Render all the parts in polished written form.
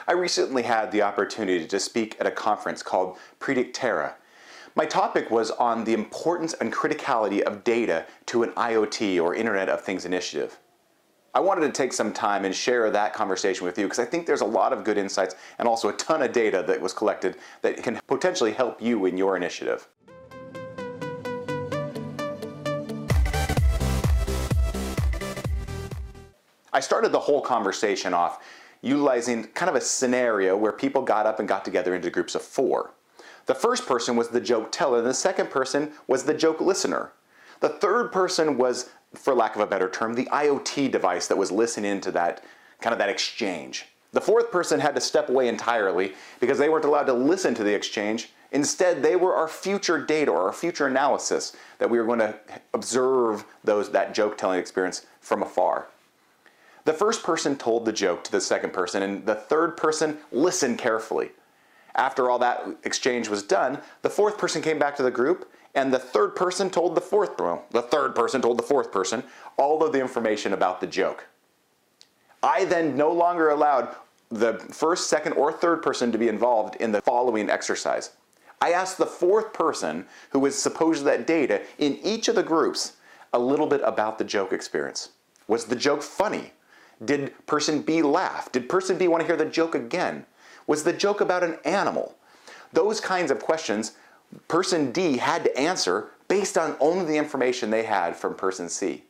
I recently had the opportunity to speak at a conference called Predictera. My topic was on the importance and criticality of data to an IoT or Internet of Things initiative. I wanted to take some time and share that conversation with you because I think there's a lot of good insights and also a ton of data that was collected that can potentially help you in your initiative. I started the whole conversation off utilizing kind of a scenario where people got up and got together into groups of 4. The first person was the joke teller, and the second person was the joke listener. The third person was, for lack of a better term, the IoT device that was listening into that exchange. The fourth person had to step away entirely because they weren't allowed to listen to the exchange. Instead, they were our future data or our future analysis that we were going to observe that joke telling experience from afar. The first person told the joke to the second person, and the third person listened carefully. After all that exchange was done, the fourth person came back to the group, and the third person told the fourth person all of the information about the joke. I then no longer allowed the first, second, or third person to be involved in the following exercise. I asked the fourth person, who was supposed to that data, in each of the groups, a little bit about the joke experience. Was the joke funny? Did person B laugh? Did person B want to hear the joke again? Was the joke about an animal? Those kinds of questions person D had to answer based on only the information they had from person C.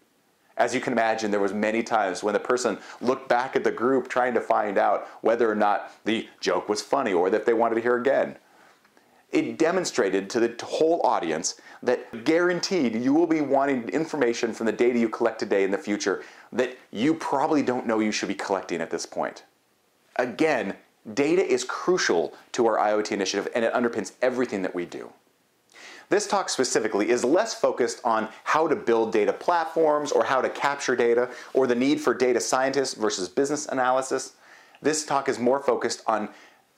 As you can imagine, there was many times when the person looked back at the group trying to find out whether or not the joke was funny or that they wanted to hear again. It demonstrated to the whole audience that guaranteed you will be wanting information from the data you collect today in the future that you probably don't know you should be collecting at this point. Again, data is crucial to our IoT initiative and it underpins everything that we do. This talk specifically is less focused on how to build data platforms or how to capture data or the need for data scientists versus business analysis. This talk is more focused on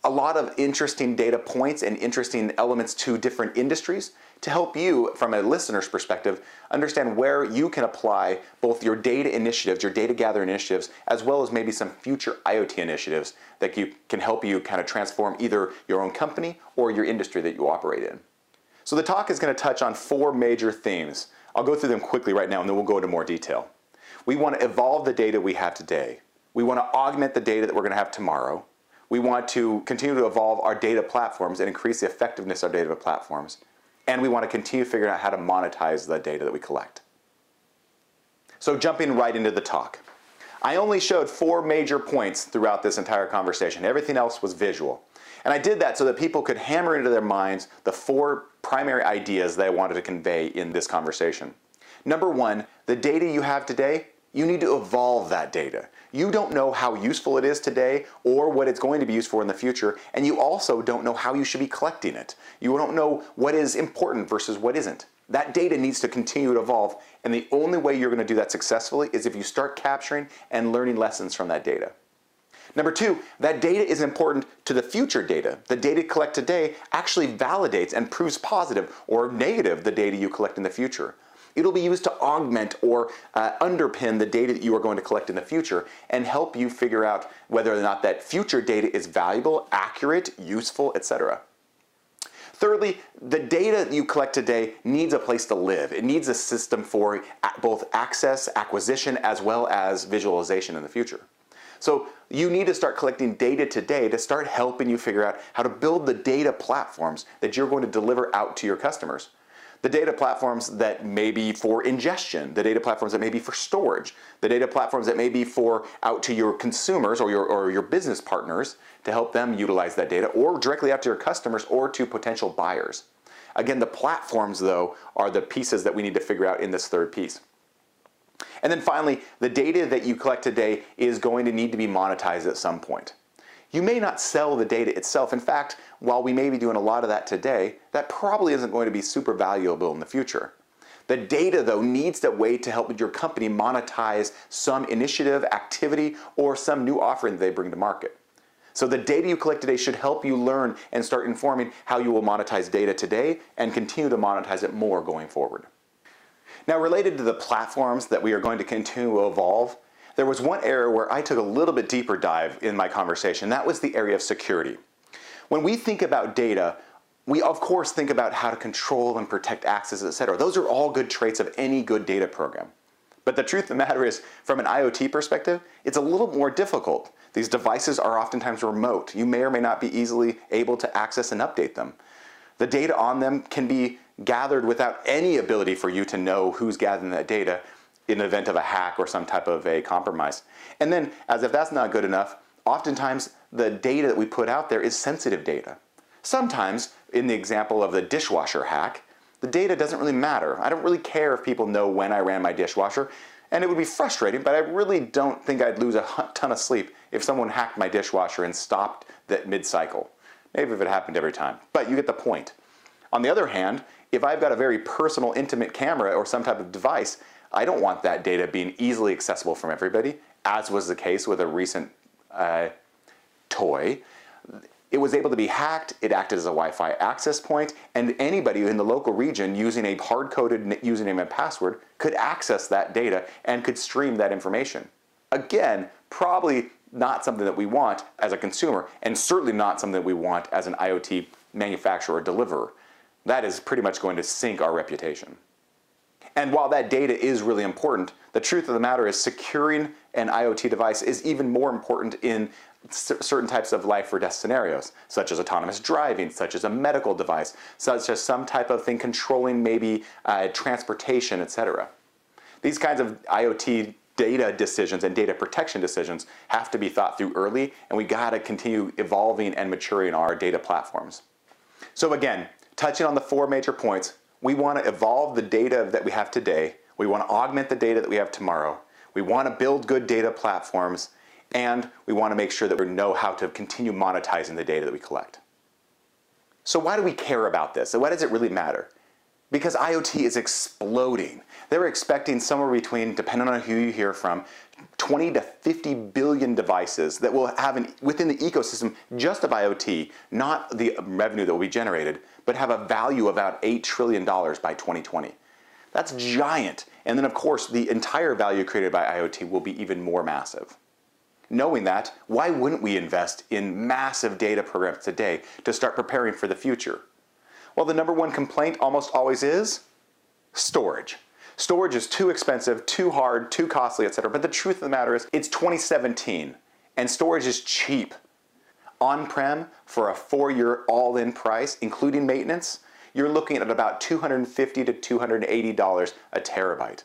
a lot of interesting data points and interesting elements to different industries to help you, from a listener's perspective, understand where you can apply both your data initiatives, your data gathering initiatives, as well as maybe some future IoT initiatives that can help you kind of transform either your own company or your industry that you operate in. So the talk is going to touch on 4 major themes. I'll go through them quickly right now and then we'll go into more detail. We want to evolve the data we have today. We want to augment the data that we're going to have tomorrow. We want to continue to evolve our data platforms and increase the effectiveness of our data platforms. And we want to continue figuring out how to monetize the data that we collect. So jumping right into the talk. I only showed 4 major points throughout this entire conversation. Everything else was visual. And I did that so that people could hammer into their minds the 4 primary ideas that I wanted to convey in this conversation. Number 1, the data you have today, you need to evolve that data. You don't know how useful it is today or what it's going to be used for in the future, and you also don't know how you should be collecting it. You don't know what is important versus what isn't. That data needs to continue to evolve, and the only way you're going to do that successfully is if you start capturing and learning lessons from that data. Number 2, that data is important to the future data. The data you collect today actually validates and proves positive or negative the data you collect in the future. It'll be used to augment or underpin the data that you are going to collect in the future and help you figure out whether or not that future data is valuable, accurate, useful, etc. Thirdly, the data that you collect today needs a place to live. It needs a system for both access, acquisition, as well as visualization in the future. So you need to start collecting data today to start helping you figure out how to build the data platforms that you're going to deliver out to your customers. The data platforms that may be for ingestion, the data platforms that may be for storage, the data platforms that may be for out to your consumers or your business partners to help them utilize that data, or directly out to your customers or to potential buyers. Again, the platforms, though, are the pieces that we need to figure out in this third piece. And then finally, the data that you collect today is going to need to be monetized at some point. You may not sell the data itself. In fact, while we may be doing a lot of that today, that probably isn't going to be super valuable in the future. The data, though, needs a way to help your company monetize some initiative, activity, or some new offering that they bring to market. So the data you collect today should help you learn and start informing how you will monetize data today and continue to monetize it more going forward. Now, related to the platforms that we are going to continue to evolve, There was one area where I took a little bit deeper dive in my conversation. That was the area of security. When we think about data, we of course think about how to control and protect access, etc. Those are all good traits of any good data program. But the truth of the matter is, from an IoT perspective, it's a little more difficult. These devices are oftentimes remote. You may or may not be easily able to access and update them. The data on them can be gathered without any ability for you to know who's gathering that data in the event of a hack or some type of a compromise. And then, as if that's not good enough, oftentimes the data that we put out there is sensitive data. Sometimes, in the example of the dishwasher hack, the data doesn't really matter. I don't really care if people know when I ran my dishwasher, and it would be frustrating, but I really don't think I'd lose a ton of sleep if someone hacked my dishwasher and stopped that mid-cycle. Maybe if it happened every time, but you get the point. On the other hand, if I've got a very personal, intimate camera or some type of device, I don't want that data being easily accessible from everybody, as was the case with a recent toy. It was able to be hacked, it acted as a Wi-Fi access point, and anybody in the local region using a hard-coded username and password could access that data and could stream that information. Again, probably not something that we want as a consumer, and certainly not something that we want as an IoT manufacturer or deliverer. That is pretty much going to sink our reputation. And while that data is really important, the truth of the matter is securing an IoT device is even more important in certain types of life or death scenarios, such as autonomous driving, such as a medical device, such as some type of thing controlling maybe transportation, etc. These kinds of IoT data decisions and data protection decisions have to be thought through early, and we gotta continue evolving and maturing our data platforms. So again, touching on the 4 major points, we want to evolve the data that we have today, we want to augment the data that we have tomorrow, we want to build good data platforms, and we want to make sure that we know how to continue monetizing the data that we collect. So why do we care about this? And why does it really matter? Because IoT is exploding. They're expecting somewhere between, depending on who you hear from, 20 to 50 billion devices that will have within the ecosystem just of IoT, not the revenue that will be generated, but have a value of about $8 trillion by 2020. That's giant. And then of course, the entire value created by IoT will be even more massive. Knowing that, why wouldn't we invest in massive data programs today to start preparing for the future? Well, the number one complaint almost always is storage. Storage is too expensive, too hard, too costly, etc. But the truth of the matter is, it's 2017, and storage is cheap. On-prem, for a 4-year all-in price, including maintenance, you're looking at about $250 to $280 a terabyte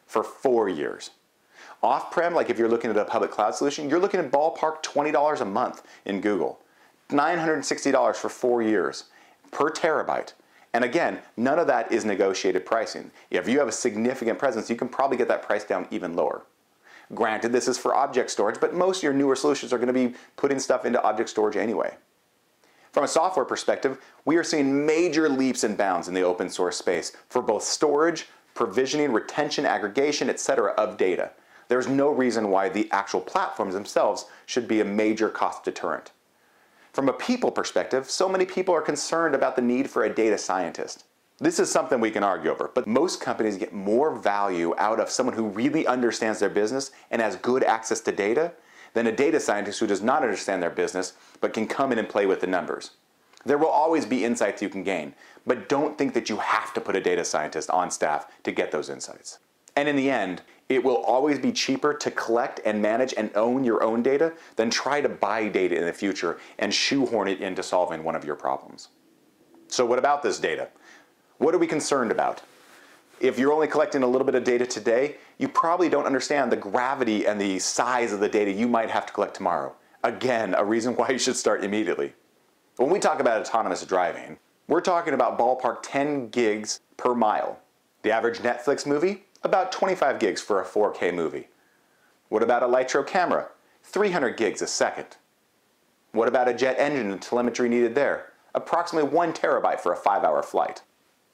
for 4 years. Off-prem, like if you're looking at a public cloud solution, you're looking at ballpark $20 a month in Google. $960 for 4 years per terabyte. And again, none of that is negotiated pricing. If you have a significant presence, you can probably get that price down even lower. Granted, this is for object storage, but most of your newer solutions are going to be putting stuff into object storage anyway. From a software perspective, we are seeing major leaps and bounds in the open source space for both storage, provisioning, retention, aggregation, etc. of data. There's no reason why the actual platforms themselves should be a major cost deterrent. From a people perspective, so many people are concerned about the need for a data scientist. This is something we can argue over, but most companies get more value out of someone who really understands their business and has good access to data than a data scientist who does not understand their business but can come in and play with the numbers. There will always be insights you can gain, but don't think that you have to put a data scientist on staff to get those insights. And in the end, it will always be cheaper to collect and manage and own your own data than try to buy data in the future and shoehorn it into solving one of your problems. So what about this data? What are we concerned about? If you're only collecting a little bit of data today, you probably don't understand the gravity and the size of the data you might have to collect tomorrow. Again, a reason why you should start immediately. When we talk about autonomous driving, we're talking about ballpark 10 gigs per mile. The average Netflix movie? About 25 gigs for a 4K movie. What about a Litro camera? 300 gigs a second. What about a jet engine and telemetry needed there? Approximately 1 terabyte for a 5-hour flight.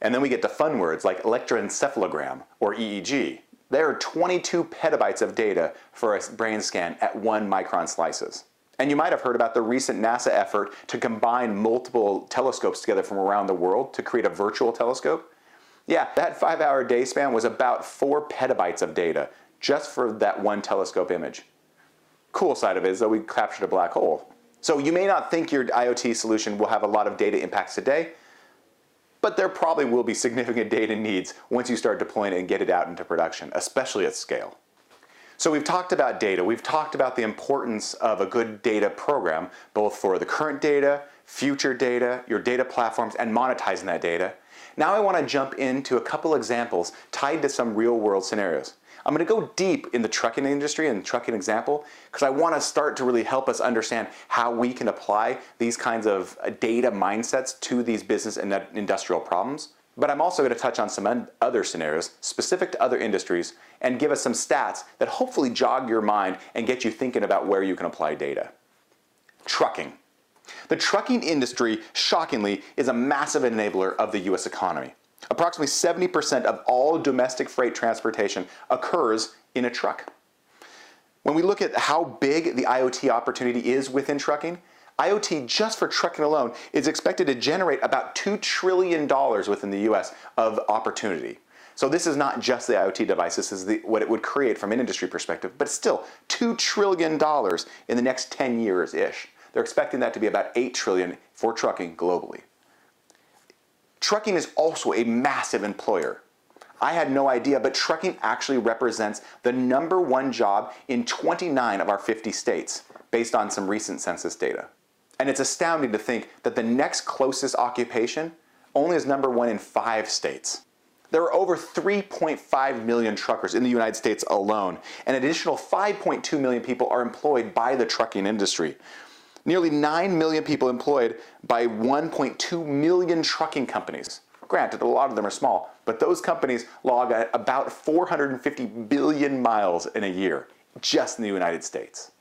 And then we get to fun words like electroencephalogram, or EEG. There are 22 petabytes of data for a brain scan at 1 micron slices. And you might have heard about the recent NASA effort to combine multiple telescopes together from around the world to create a virtual telescope. Yeah, that 5-hour day span was about 4 petabytes of data just for that one telescope image. Cool side of it is that we captured a black hole. So you may not think your IoT solution will have a lot of data impacts today, but there probably will be significant data needs once you start deploying it and get it out into production, especially at scale. So we've talked about data. We've talked about the importance of a good data program, both for the current data, future data, your data platforms, and monetizing that data. Now I want to jump into a couple examples tied to some real-world scenarios. I'm going to go deep in the trucking industry and trucking example because I want to start to really help us understand how we can apply these kinds of data mindsets to these business and industrial problems. But I'm also going to touch on some other scenarios specific to other industries and give us some stats that hopefully jog your mind and get you thinking about where you can apply data. Trucking. The trucking industry, shockingly, is a massive enabler of the US economy. Approximately 70% of all domestic freight transportation occurs in a truck. When we look at how big the IoT opportunity is within trucking, IoT just for trucking alone is expected to generate about $2 trillion within the US of opportunity. So this is not just the IoT device, this is what it would create from an industry perspective, but still $2 trillion in the next 10 years-ish. They're expecting that to be about $8 trillion for trucking globally. Trucking is also a massive employer. I had no idea, but trucking actually represents the #1 job in 29 of our 50 states, based on some recent census data. And it's astounding to think that the next closest occupation only is #1 in 5 states. There are over 3.5 million truckers in the United States alone. An additional 5.2 million people are employed by the trucking industry. Nearly 9 million people employed by 1.2 million trucking companies. Granted, a lot of them are small, but those companies log at about 450 billion miles in a year, just in the United States.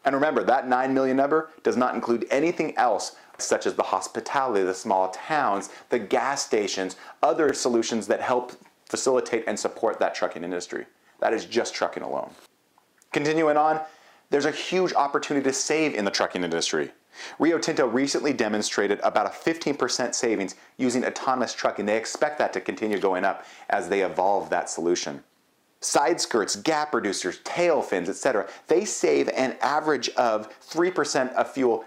And remember, that 9 million number does not include anything else, such as the hospitality, the small towns, the gas stations, other solutions that help facilitate and support that trucking industry. That is just trucking alone. Continuing on, there's a huge opportunity to save in the trucking industry. Rio Tinto recently demonstrated about a 15% savings using autonomous trucking. They expect that to continue going up as they evolve that solution. Side skirts, gap reducers, tail fins, etc. They save an average of 3% of fuel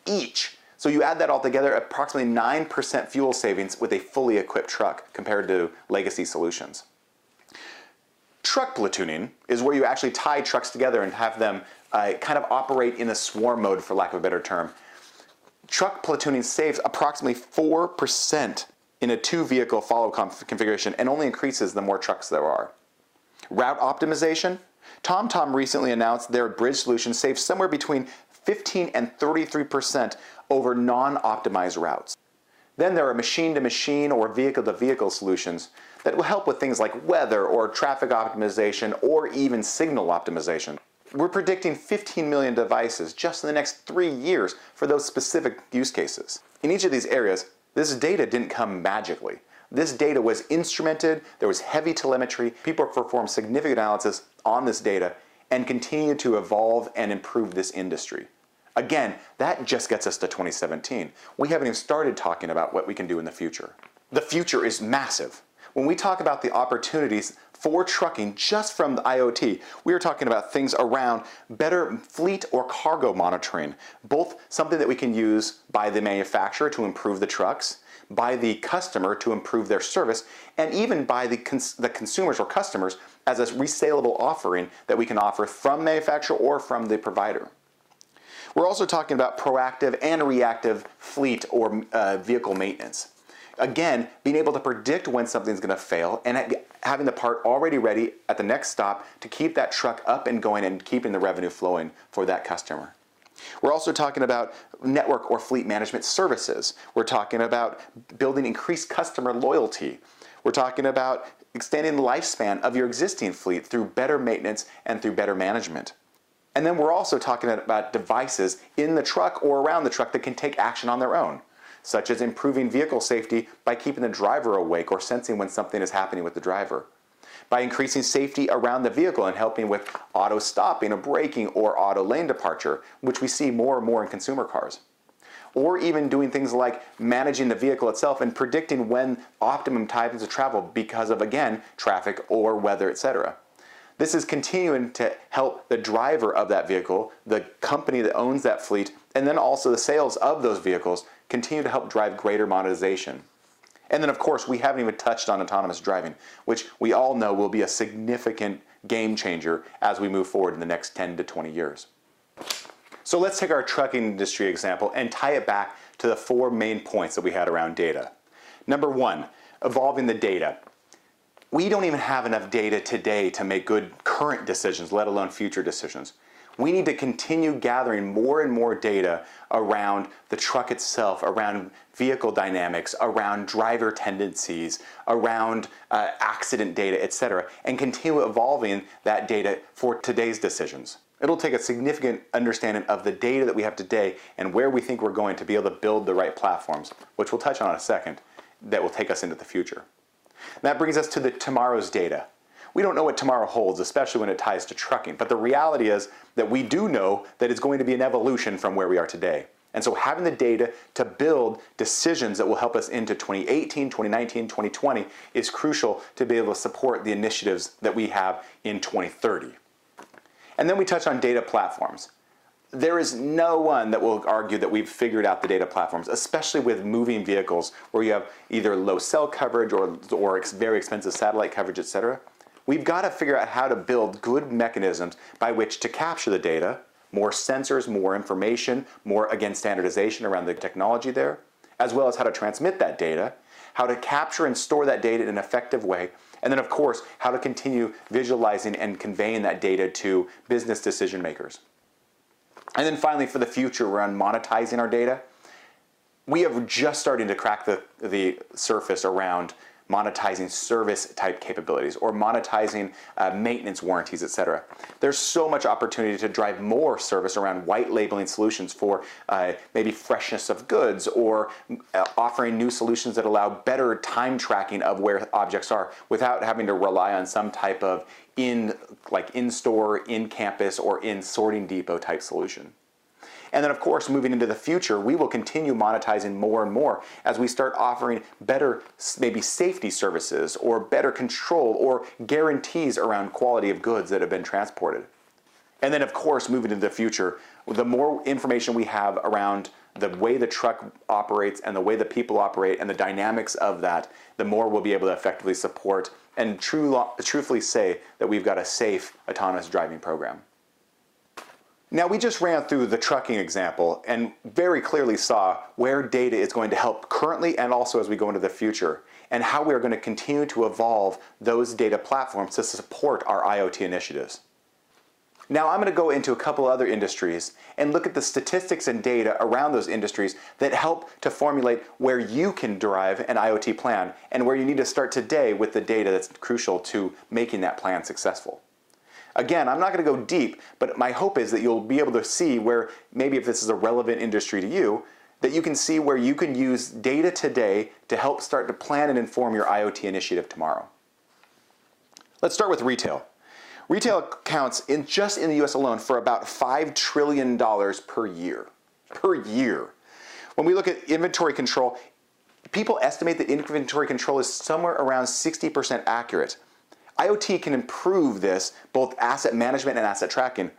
each. So you add that all together, approximately 9% fuel savings with a fully equipped truck compared to legacy solutions. Truck platooning is where you actually tie trucks together and have them kind of operate in a swarm mode, for lack of a better term. Truck platooning saves approximately 4% in a 2-vehicle follow configuration and only increases the more trucks there are. Route optimization. TomTom recently announced their bridge solution saves somewhere between 15 and 33% over non-optimized routes. Then there are machine-to-machine or vehicle-to-vehicle solutions that will help with things like weather or traffic optimization or even signal optimization. We're predicting 15 million devices just in the next 3 years for those specific use cases. In each of these areas, this data didn't come magically. This data was instrumented, there was heavy telemetry, people performed significant analysis on this data and continue to evolve and improve this industry. Again, that just gets us to 2017. We haven't even started talking about what we can do in the future. The future is massive. When we talk about the opportunities for trucking just from the IoT, we are talking about things around better fleet or cargo monitoring, both something that we can use by the manufacturer to improve the trucks, by the customer to improve their service, and even by the consumers or customers as a resaleable offering that we can offer from manufacturer or from the provider. We're also talking about proactive and reactive fleet or vehicle maintenance. Again, being able to predict when something's going to fail and having the part already ready at the next stop to keep that truck up and going and keeping the revenue flowing for that customer. We're also talking about network or fleet management services. We're talking about building increased customer loyalty. We're talking about extending the lifespan of your existing fleet through better maintenance and through better management. And then we're also talking about devices in the truck or around the truck that can take action on their own, such as improving vehicle safety by keeping the driver awake or sensing when something is happening with the driver, by increasing safety around the vehicle and helping with auto stopping or braking or auto lane departure, which we see more and more in consumer cars, or even doing things like managing the vehicle itself and predicting when optimum times of travel because of, again, traffic or weather, etc. This is continuing to help the driver of that vehicle, the company that owns that fleet, and then also the sales of those vehicles continue to help drive greater monetization. And then of course, we haven't even touched on autonomous driving, which we all know will be a significant game changer as we move forward in the next 10 to 20 years. So let's take our trucking industry example and tie it back to the 4 main points that we had around data. Number 1, evolving the data. We don't even have enough data today to make good current decisions, let alone future decisions. We need to continue gathering more and more data around the truck itself, around vehicle dynamics, around driver tendencies, around accident data, etc., and continue evolving that data for today's decisions. It'll take a significant understanding of the data that we have today and where we think we're going to be able to build the right platforms, which we'll touch on in a second, that will take us into the future. And that brings us to tomorrow's data. We don't know what tomorrow holds, especially when it ties to trucking, but the reality is that we do know that it's going to be an evolution from where we are today. And so having the data to build decisions that will help us into 2018, 2019, 2020 is crucial to be able to support the initiatives that we have in 2030. And then we touch on data platforms. There is no one that will argue that we've figured out the data platforms, especially with moving vehicles where you have either low cell coverage or very expensive satellite coverage, etc. We've got to figure out how to build good mechanisms by which to capture the data, more sensors, more information, more, again, standardization around the technology there, as well as how to transmit that data, how to capture and store that data in an effective way, and then, of course, how to continue visualizing and conveying that data to business decision makers. And then finally, for the future, we're on monetizing our data. We are just starting to crack the surface around monetizing service type capabilities or monetizing maintenance warranties, etc. There's so much opportunity to drive more service around white labeling solutions for maybe freshness of goods or offering new solutions that allow better time tracking of where objects are without having to rely on some type of in-store, in-campus, or in-sorting depot type solution. And then, of course, moving into the future, we will continue monetizing more and more as we start offering better, maybe safety services or better control or guarantees around quality of goods that have been transported. And then, of course, moving into the future, the more information we have around the way the truck operates and the way the people operate and the dynamics of that, the more we'll be able to effectively support and truthfully say that we've got a safe autonomous driving program. Now, we just ran through the trucking example and very clearly saw where data is going to help currently and also as we go into the future, and how we are going to continue to evolve those data platforms to support our IoT initiatives. Now, I'm going to go into a couple other industries and look at the statistics and data around those industries that help to formulate where you can derive an IoT plan and where you need to start today with the data that's crucial to making that plan successful. Again, I'm not going to go deep, but my hope is that you'll be able to see where, maybe if this is a relevant industry to you, that you can see where you can use data today to help start to plan and inform your IoT initiative tomorrow. Let's start with retail. Retail accounts just in the US alone for about $5 trillion per year. Per year. When we look at inventory control, people estimate that inventory control is somewhere around 60% accurate. IoT can improve this, both asset management and asset tracking.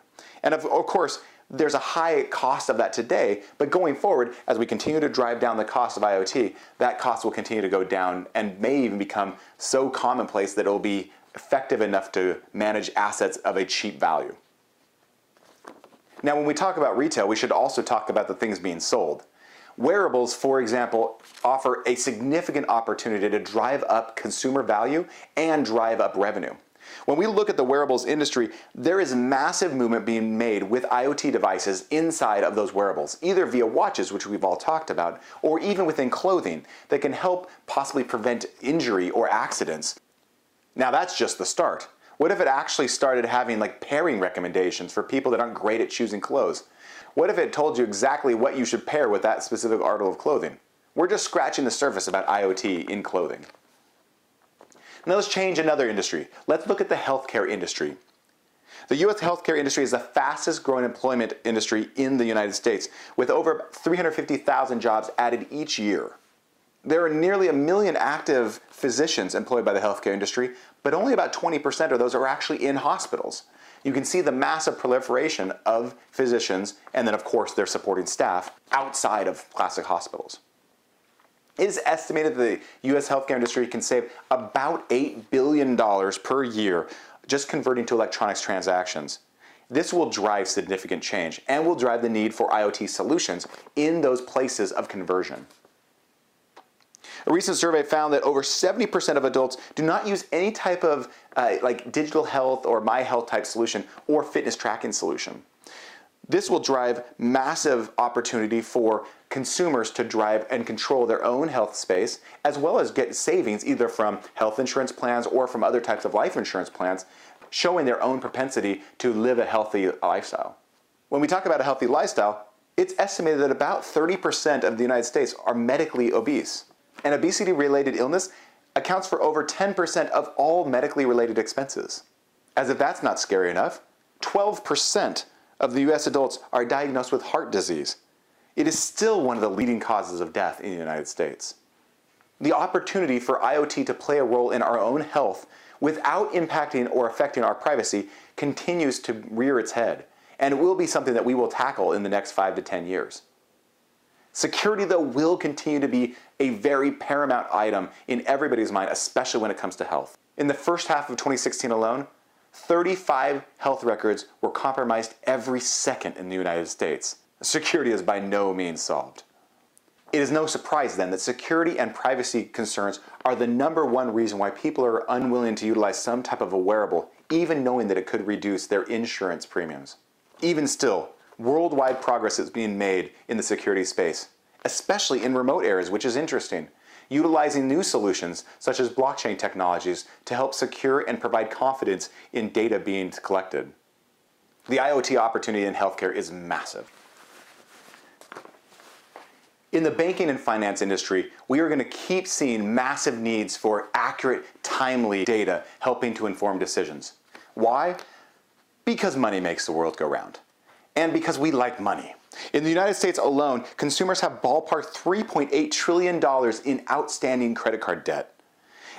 And of course, there's a high cost of that today, but going forward, as we continue to drive down the cost of IoT, that cost will continue to go down and may even become so commonplace that it will be effective enough to manage assets of a cheap value. Now, when we talk about retail, we should also talk about the things being sold. Wearables, for example, offer a significant opportunity to drive up consumer value and drive up revenue. When we look at the wearables industry, there is massive movement being made with IoT devices inside of those wearables, either via watches, which we've all talked about, or even within clothing that can help possibly prevent injury or accidents. Now, that's just the start. What if it actually started having pairing recommendations for people that aren't great at choosing clothes? What if it told you exactly what you should pair with that specific article of clothing? We're just scratching the surface about IoT in clothing. Now let's change another industry. Let's look at the healthcare industry. The U.S. healthcare industry is the fastest growing employment industry in the United States, with over 350,000 jobs added each year. There are nearly 1 million active physicians employed by the healthcare industry, but only about 20% of those are actually in hospitals. You can see the massive proliferation of physicians and then, of course, their supporting staff outside of classic hospitals. It is estimated that the US healthcare industry can save about $8 billion per year just converting to electronics transactions. This will drive significant change and will drive the need for IoT solutions in those places of conversion. A recent survey found that over 70% of adults do not use any type of like digital health or My Health type solution or fitness tracking solution. This will drive massive opportunity for consumers to drive and control their own health space, as well as get savings either from health insurance plans or from other types of life insurance plans, showing their own propensity to live a healthy lifestyle. When we talk about a healthy lifestyle, it's estimated that about 30% of the United States are medically obese. And obesity-related illness accounts for over 10% of all medically related expenses. As if that's not scary enough, 12% of the US adults are diagnosed with heart disease. It is still one of the leading causes of death in the United States. The opportunity for IoT to play a role in our own health without impacting or affecting our privacy continues to rear its head, and it will be something that we will tackle in the next 5 to 10 years. Security, though, will continue to be a very paramount item in everybody's mind, especially when it comes to health. In the first half of 2016 alone, 35 health records were compromised every second in the United States. Security is by no means solved. It is no surprise then that security and privacy concerns are the #1 reason why people are unwilling to utilize some type of a wearable, even knowing that it could reduce their insurance premiums. Even still, worldwide progress is being made in the security space, especially in remote areas, which is interesting, utilizing new solutions such as blockchain technologies to help secure and provide confidence in data being collected. The IoT opportunity in healthcare is massive. In the banking and finance industry, we are going to keep seeing massive needs for accurate, timely data helping to inform decisions. Why? Because money makes the world go round. And because we like money. In the United States alone, consumers have ballpark $3.8 trillion in outstanding credit card debt,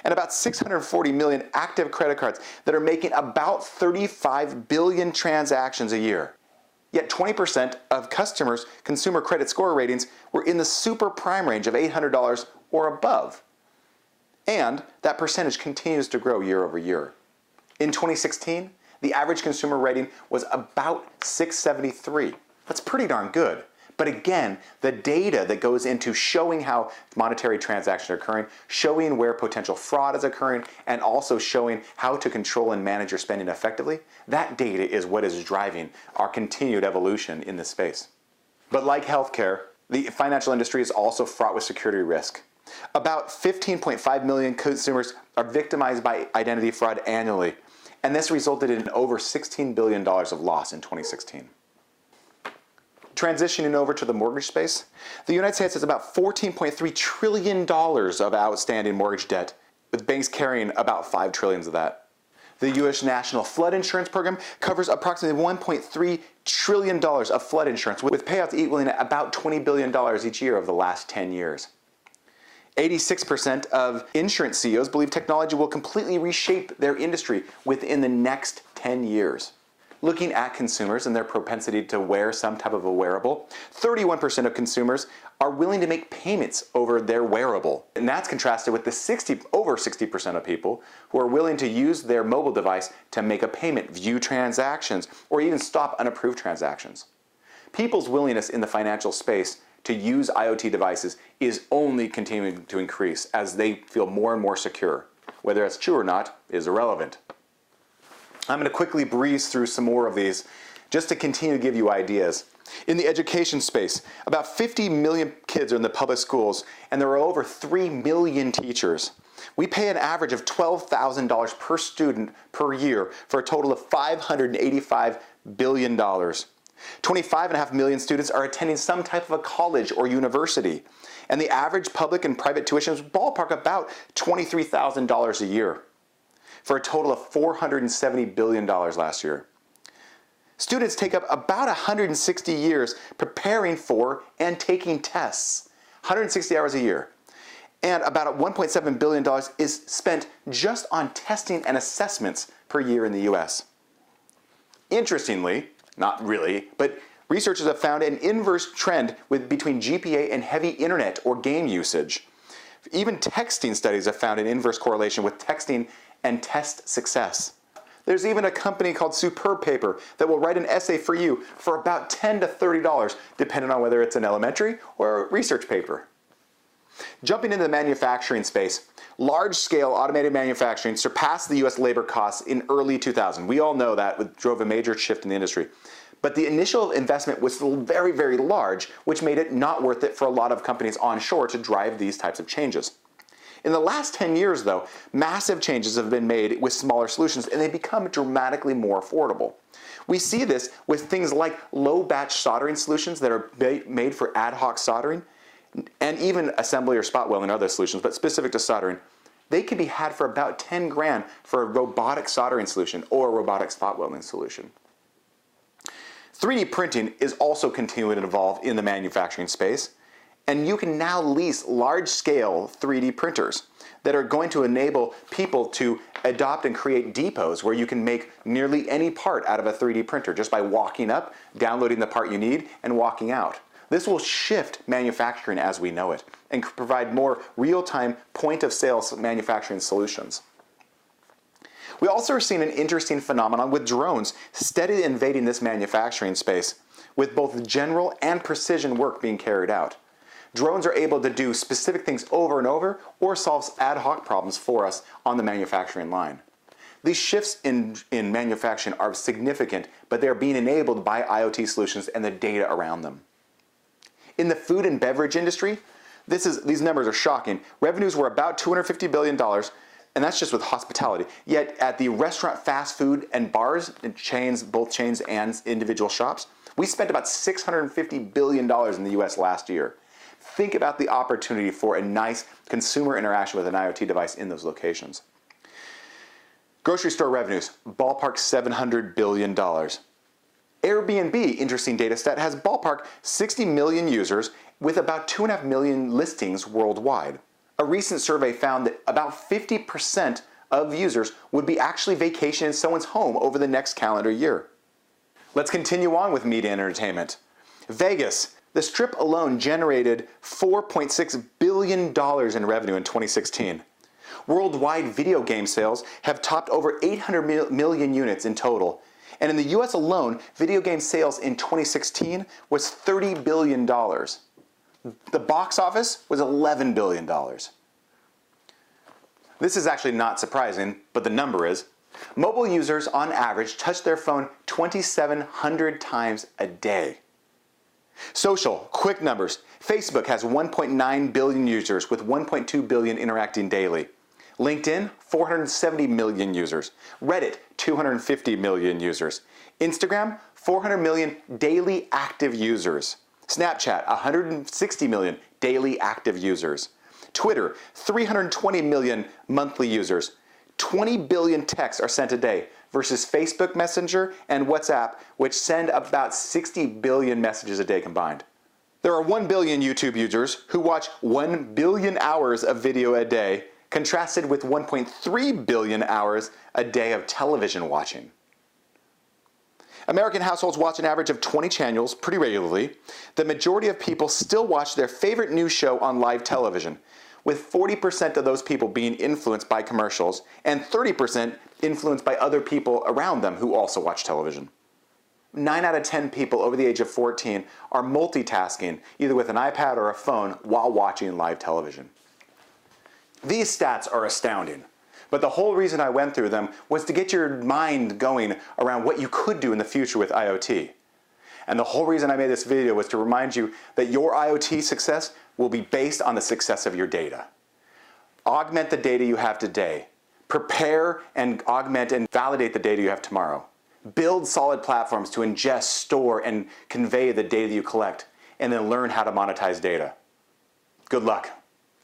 and about 640 million active credit cards that are making about 35 billion transactions a year. Yet 20% of customers' consumer credit score ratings were in the super prime range of $800 or above. And that percentage continues to grow year over year. In 2016, the average consumer rating was about 673. That's pretty darn good. But again, the data that goes into showing how monetary transactions are occurring, showing where potential fraud is occurring, and also showing how to control and manage your spending effectively, that data is what is driving our continued evolution in this space. But like healthcare, the financial industry is also fraught with security risk. About 15.5 million consumers are victimized by identity fraud annually, and this resulted in over $16 billion of loss in 2016. Transitioning over to the mortgage space, the United States has about $14.3 trillion of outstanding mortgage debt, with banks carrying about $5 trillion of that. The U.S. National Flood Insurance Program covers approximately $1.3 trillion of flood insurance, with payouts equaling about $20 billion each year over the last 10 years. 86% of insurance CEOs believe technology will completely reshape their industry within the next 10 years. Looking at consumers and their propensity to wear some type of a wearable, 31% of consumers are willing to make payments over their wearable. And that's contrasted with the over 60% of people who are willing to use their mobile device to make a payment, view transactions, or even stop unapproved transactions. People's willingness in the financial space to use IoT devices is only continuing to increase as they feel more and more secure. Whether that's true or not is irrelevant. I'm going to quickly breeze through some more of these just to continue to give you ideas. In the education space, about 50 million kids are in the public schools, and there are over 3 million teachers. We pay an average of $12,000 per student per year for a total of $585 billion. 25.5 million students are attending some type of a college or university, and the average public and private tuition is ballpark about $23,000 a year, for a total of $470 billion last year. Students take up about 160 years preparing for and taking tests, 160 hours a year. And about $1.7 billion is spent just on testing and assessments per year in the US. Interestingly, not really, but researchers have found an inverse trend between GPA and heavy internet or game usage. Even texting studies have found an inverse correlation with texting and test success. There's even a company called Superb Paper that will write an essay for you for about $10 to $30, depending on whether it's an elementary or a research paper. Jumping into the manufacturing space, large-scale automated manufacturing surpassed the US labor costs in early 2000. We all know that drove a major shift in the industry. But the initial investment was still very, very large, which made it not worth it for a lot of companies onshore to drive these types of changes. In the last 10 years, though, massive changes have been made with smaller solutions, and they become dramatically more affordable. We see this with things like low-batch soldering solutions that are made for ad hoc soldering, and even assembly or spot welding and other solutions, but specific to soldering. They can be had for about 10 grand for a robotic soldering solution or a robotic spot welding solution. 3D printing is also continuing to evolve in the manufacturing space, and you can now lease large-scale 3D printers that are going to enable people to adopt and create depots where you can make nearly any part out of a 3D printer just by walking up, downloading the part you need, and walking out. This will shift manufacturing as we know it and provide more real-time point-of-sale manufacturing solutions. We also are seeing an interesting phenomenon with drones steadily invading this manufacturing space, with both general and precision work being carried out. Drones are able to do specific things over and over or solve ad hoc problems for us on the manufacturing line. These shifts in manufacturing are significant, but they're being enabled by IoT solutions and the data around them. In the food and beverage industry, these numbers are shocking. Revenues were about $250 billion, and that's just with hospitality. Yet at the restaurant, fast food, and bars, chains, both chains and individual shops, we spent about $650 billion in the US last year. Think about the opportunity for a nice consumer interaction with an IoT device in those locations. Grocery store revenues, ballpark $700 billion. Airbnb, interesting data set, has ballpark 60 million users with about 2.5 million listings worldwide. A recent survey found that about 50% of users would be actually vacationing in someone's home over the next calendar year. Let's continue on with media and entertainment. Vegas, the Strip alone generated $4.6 billion in revenue in 2016. Worldwide video game sales have topped over 800 million units in total. And in the US alone, video game sales in 2016 was $30 billion. The box office was $11 billion. This is actually not surprising, but the number is. Mobile users on average touch their phone 2,700 times a day. Social, quick numbers. Facebook has 1.9 billion users with 1.2 billion interacting daily. LinkedIn, 470 million users. Reddit, 250 million users. Instagram, 400 million daily active users. Snapchat, 160 million daily active users. Twitter, 320 million monthly users. 20 billion texts are sent a day versus Facebook Messenger and WhatsApp, which send about 60 billion messages a day combined. There are 1 billion YouTube users who watch 1 billion hours of video a day, contrasted with 1.3 billion hours a day of television watching. American households watch an average of 20 channels pretty regularly. The majority of people still watch their favorite news show on live television, with 40% of those people being influenced by commercials and 30% influenced by other people around them who also watch television. 9 out of 10 people over the age of 14 are multitasking, either with an iPad or a phone, while watching live television. These stats are astounding, but the whole reason I went through them was to get your mind going around what you could do in the future with IoT. And the whole reason I made this video was to remind you that your IoT success will be based on the success of your data. Augment the data you have today. Prepare and augment and validate the data you have tomorrow. Build solid platforms to ingest, store, and convey the data you collect, and then learn how to monetize data. Good luck.